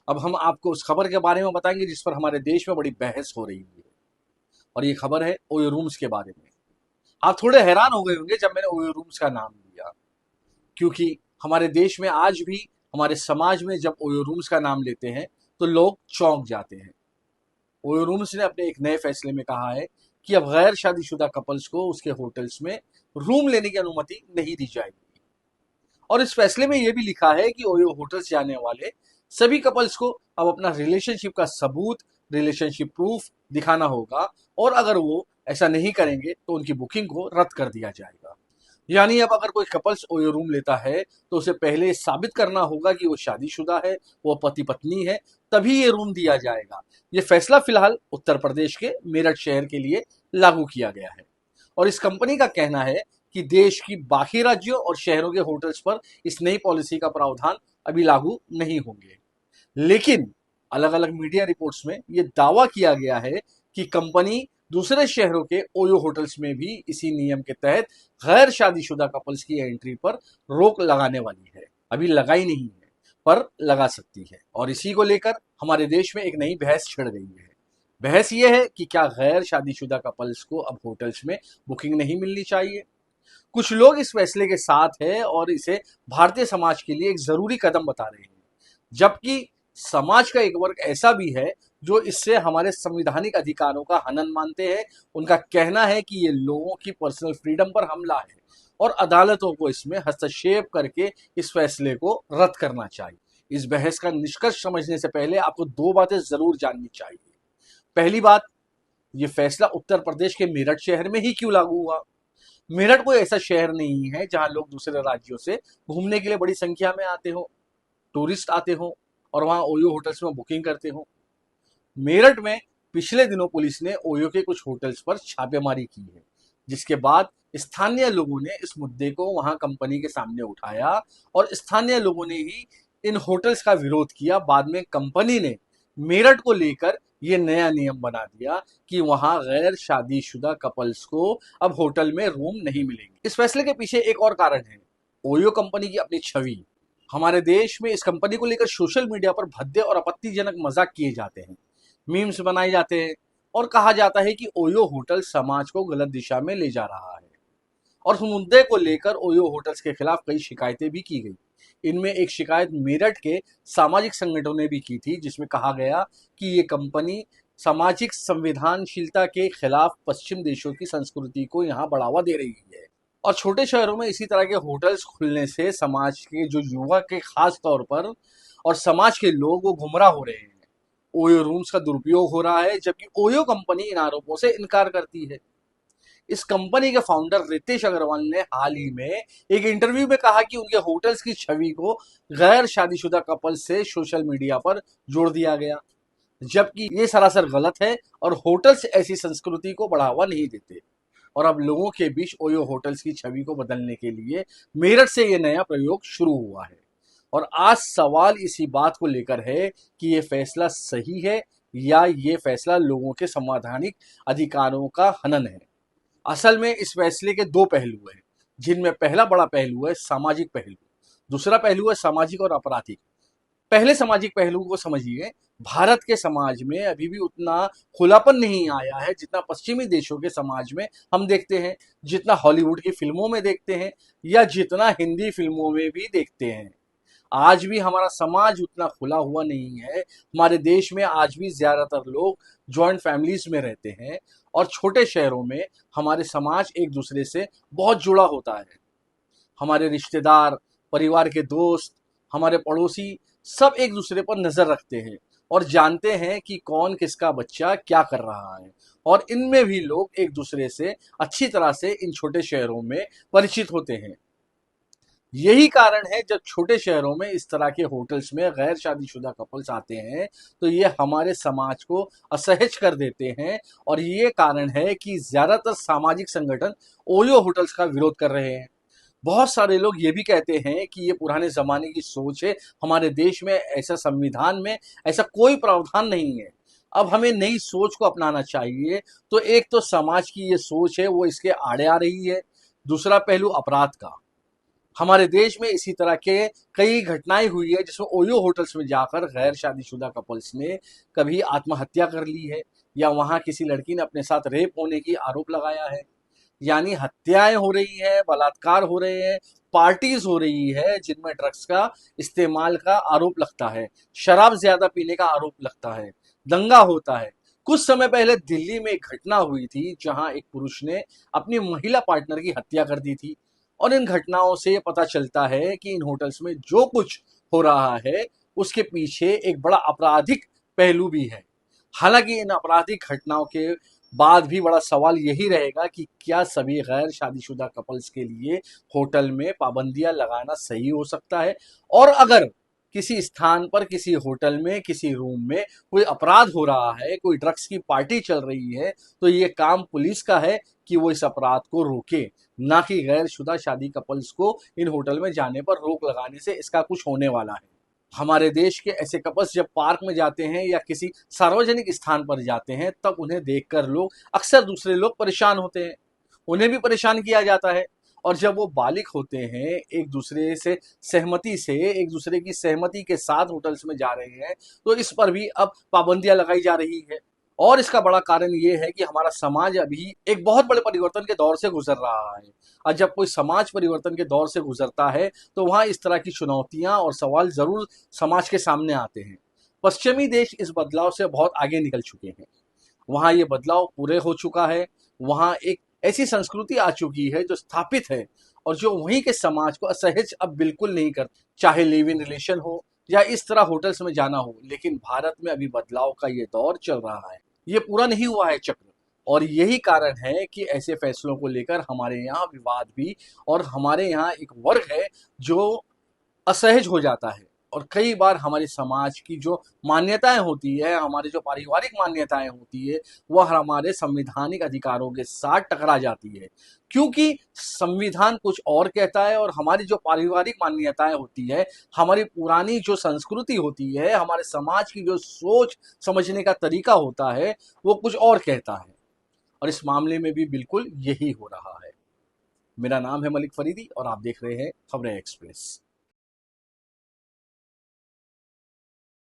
अब हम आपको उस खबर के बारे में बताएंगे जिस पर हमारे देश में बड़ी बहस हो रही है, और ये खबर है ओयो रूम्स के बारे में। आप थोड़े हैरान हो गए होंगे जब मैंने ओयो रूम्स का नाम लिया, क्योंकि हमारे देश में आज भी, हमारे समाज में जब ओयो रूम्स का नाम लेते हैं तो लोग चौंक जाते हैं। ओयो रूम्स ने अपने एक नए फैसले में कहा है कि अब गैर शादीशुदा कपल्स को उसके होटल्स में रूम लेने की अनुमति नहीं दी जाएगी। और इस फैसले में यह भी लिखा है कि ओयो होटल्स जाने वाले सभी कपल्स को अब अपना रिलेशनशिप का सबूत, रिलेशनशिप प्रूफ दिखाना होगा, और अगर वो ऐसा नहीं करेंगे तो उनकी बुकिंग को रद्द कर दिया जाएगा। यानी अब अगर कोई कपल्स ओयो रूम लेता है तो उसे पहले साबित करना होगा कि वो शादीशुदा है, वो पति पत्नी है, तभी ये रूम दिया जाएगा। ये फैसला फिलहाल उत्तर प्रदेश के मेरठ शहर के लिए लागू किया गया है, और इस कंपनी का कहना है कि देश की बाकी राज्यों और शहरों के होटल्स पर इस नई पॉलिसी का प्रावधान अभी लागू नहीं होंगे। लेकिन अलग अलग मीडिया रिपोर्ट्स में यह दावा किया गया है कि कंपनी दूसरे शहरों के ओयो होटल्स में भी इसी नियम के तहत गैर शादीशुदा कपल्स की एंट्री पर रोक लगाने वाली है। अभी लगाई नहीं है, पर लगा सकती है। और इसी को लेकर हमारे देश में एक नई बहस छिड़ गई है। बहस यह है कि क्या गैर शादीशुदा कपल्स को अब होटल्स में बुकिंग नहीं मिलनी चाहिए। कुछ लोग इस फैसले के साथ है और इसे भारतीय समाज के लिए एक जरूरी कदम बता रहे हैं, जबकि समाज का एक वर्ग ऐसा भी है जो इससे हमारे संवैधानिक अधिकारों का हनन मानते हैं। उनका कहना है कि ये लोगों की पर्सनल फ्रीडम पर हमला है और अदालतों को इसमें हस्तक्षेप करके इस फैसले को रद्द करना चाहिए। इस बहस का निष्कर्ष समझने से पहले आपको दो बातें जरूर जाननी चाहिए। पहली बात, ये फैसला उत्तर प्रदेश के मेरठ शहर में ही क्यों लागू हुआ। मेरठ कोई ऐसा शहर नहीं है जहां लोग दूसरे राज्यों से घूमने के लिए बड़ी संख्या में आते हो, टूरिस्ट आते हो और वहां ओयो होटल्स में बुकिंग करते हो। मेरठ में पिछले दिनों पुलिस ने ओयो के कुछ होटल्स पर छापेमारी की है, जिसके बाद स्थानीय लोगों ने इस मुद्दे को वहां कंपनी के सामने उठाया और स्थानीय लोगों ने ही इन होटल्स का विरोध किया। बाद में कंपनी ने मेरठ को लेकर यह नया नियम बना दिया कि वहां गैर शादीशुदा कपल्स को अब होटल में रूम नहीं मिलेंगे। इस फैसले के पीछे एक और कारण है, ओयो कंपनी की अपनी छवि। हमारे देश में इस कंपनी को लेकर सोशल मीडिया पर भद्दे और आपत्तिजनक मजाक किए जाते हैं, मीम्स बनाए जाते हैं और कहा जाता है कि ओयो होटल समाज को गलत दिशा में ले जा रहा है। और उस मुद्दे को लेकर ओयो होटल्स के खिलाफ कई शिकायतें भी की गई। इनमें एक शिकायत मेरठ के सामाजिक संगठनों ने भी की थी, जिसमें कहा गया कि ये कंपनी सामाजिक संवेदनशीलता के खिलाफ पश्चिम देशों की संस्कृति को यहाँ बढ़ावा दे रही है। और छोटे शहरों में इसी तरह के होटल्स खुलने से समाज के जो युवा के खास तौर पर और समाज के लोग वो गुमराह हो रहे हैं। ओयो रूम्स का दुरुपयोग हो रहा है, जबकि ओयो कंपनी इन आरोपों से इनकार करती है। इस कंपनी के फाउंडर रितेश अग्रवाल ने हाल ही में एक इंटरव्यू में कहा कि उनके होटल्स की छवि को गैर शादीशुदा कपल से सोशल मीडिया पर जोड़ दिया गया, जबकि ये सरासर गलत है और होटल्स ऐसी संस्कृति को बढ़ावा नहीं देते। और अब लोगों के बीच ओयो होटल्स की छवि को बदलने के लिए मेरठ से यह नया प्रयोग शुरू हुआ है। और आज सवाल इसी बात को लेकर है कि ये फैसला सही है या ये फैसला लोगों के संवैधानिक अधिकारों का हनन है। असल में इस फैसले के दो पहलू हैं, जिनमें पहला बड़ा पहलू है सामाजिक पहलू, दूसरा पहलू है सामाजिक और आपराधिक। पहले सामाजिक पहलू को समझिए। भारत के समाज में अभी भी उतना खुलापन नहीं आया है जितना पश्चिमी देशों के समाज में हम देखते हैं, जितना हॉलीवुड की फिल्मों में देखते हैं या जितना हिंदी फिल्मों में भी देखते हैं। आज भी हमारा समाज उतना खुला हुआ नहीं है। हमारे देश में आज भी ज्यादातर लोग जॉइंट फैमिलीज में रहते हैं और छोटे शहरों में हमारे समाज एक दूसरे से बहुत जुड़ा होता है। हमारे रिश्तेदार, परिवार के दोस्त, हमारे पड़ोसी सब एक दूसरे पर नजर रखते हैं और जानते हैं कि कौन किसका बच्चा क्या कर रहा है। और इनमें भी लोग एक दूसरे से अच्छी तरह से इन छोटे शहरों में परिचित होते हैं। यही कारण है जब छोटे शहरों में इस तरह के होटल्स में गैर शादीशुदा कपल्स आते हैं तो ये हमारे समाज को असहज कर देते हैं। और ये कारण है कि ज्यादातर सामाजिक संगठन ओयो होटल्स का विरोध कर रहे हैं। बहुत सारे लोग ये भी कहते हैं कि ये पुराने जमाने की सोच है, हमारे देश में ऐसा संविधान में ऐसा कोई प्रावधान नहीं है, अब हमें नई सोच को अपनाना चाहिए। तो एक तो समाज की ये सोच है वो इसके आड़े आ रही है, दूसरा पहलू अपराध का। हमारे देश में इसी तरह के कई घटनाएं हुई है जिसमें ओयो होटल्स में जाकर गैर शादीशुदा कपल्स ने कभी आत्महत्या कर ली है, या वहां किसी लड़की ने अपने साथ रेप होने की आरोप लगाया है। यानी हत्याएं हो रही है, बलात्कार हो रहे हैं, पार्टीज हो रही है जिनमें ड्रग्स का इस्तेमाल का आरोप लगता है, शराब ज्यादा पीने का आरोप लगता है, दंगा होता है। कुछ समय पहले दिल्ली में एक घटना हुई थी जहां एक पुरुष ने अपनी महिला पार्टनर की हत्या कर दी थी। और इन घटनाओं से पता चलता है कि इन होटल्स में जो कुछ हो रहा है उसके पीछे एक बड़ा आपराधिक पहलू भी है। हालांकि इन आपराधिक घटनाओं के बाद भी बड़ा सवाल यही रहेगा कि क्या सभी गैर शादीशुदा कपल्स के लिए होटल में पाबंदियां लगाना सही हो सकता है। और अगर किसी स्थान पर, किसी होटल में, किसी रूम में कोई अपराध हो रहा है, कोई ड्रग्स की पार्टी चल रही है, तो ये काम पुलिस का है कि वो इस अपराध को रोके, ना कि गैर शुदा शादी कपल्स को इन होटल में जाने पर रोक लगाने से इसका कुछ होने वाला है। हमारे देश के ऐसे कपल्स जब पार्क में जाते हैं या किसी सार्वजनिक स्थान पर जाते हैं तब उन्हें देखकर लोग, अक्सर दूसरे लोग परेशान होते हैं, उन्हें भी परेशान किया जाता है। और जब वो बालिग होते हैं, एक दूसरे से सहमति से, एक दूसरे की सहमति के साथ होटल्स में जा रहे हैं, तो इस पर भी अब पाबंदियां लगाई जा रही है। और इसका बड़ा कारण ये है कि हमारा समाज अभी एक बहुत बड़े परिवर्तन के दौर से गुजर रहा है। और जब कोई समाज परिवर्तन के दौर से गुजरता है तो वहां इस तरह की चुनौतियां और सवाल जरूर समाज के सामने आते हैं। पश्चिमी देश इस बदलाव से बहुत आगे निकल चुके हैं, वहां ये बदलाव पूरे हो चुका है। वहां एक ऐसी संस्कृति आ चुकी है जो स्थापित है और जो वहीं के समाज को असहज अब बिल्कुल नहीं कर, चाहे लिव इन रिलेशन हो या इस तरह होटल्स में जाना हो। लेकिन भारत में अभी बदलाव का ये दौर चल रहा है, ये पूरा नहीं हुआ है चक्र। और यही कारण है कि ऐसे फैसलों को लेकर हमारे यहाँ विवाद भी, और हमारे यहाँ एक वर्ग है जो असहज हो जाता है। और कई बार हमारे समाज की जो मान्यताएं होती है, हमारी जो पारिवारिक मान्यताएं होती है, वह हमारे संवैधानिक अधिकारों के साथ टकरा जाती है। क्योंकि संविधान कुछ और कहता है और हमारी जो पारिवारिक मान्यताएं होती है, हमारी पुरानी जो संस्कृति होती है, हमारे समाज की जो सोच समझने का तरीका होता है, वो कुछ और कहता है। और इस मामले में भी बिल्कुल यही हो रहा है। मेरा नाम है मलिक फरीदी और आप देख रहे हैं खबरें एक्सप्रेस।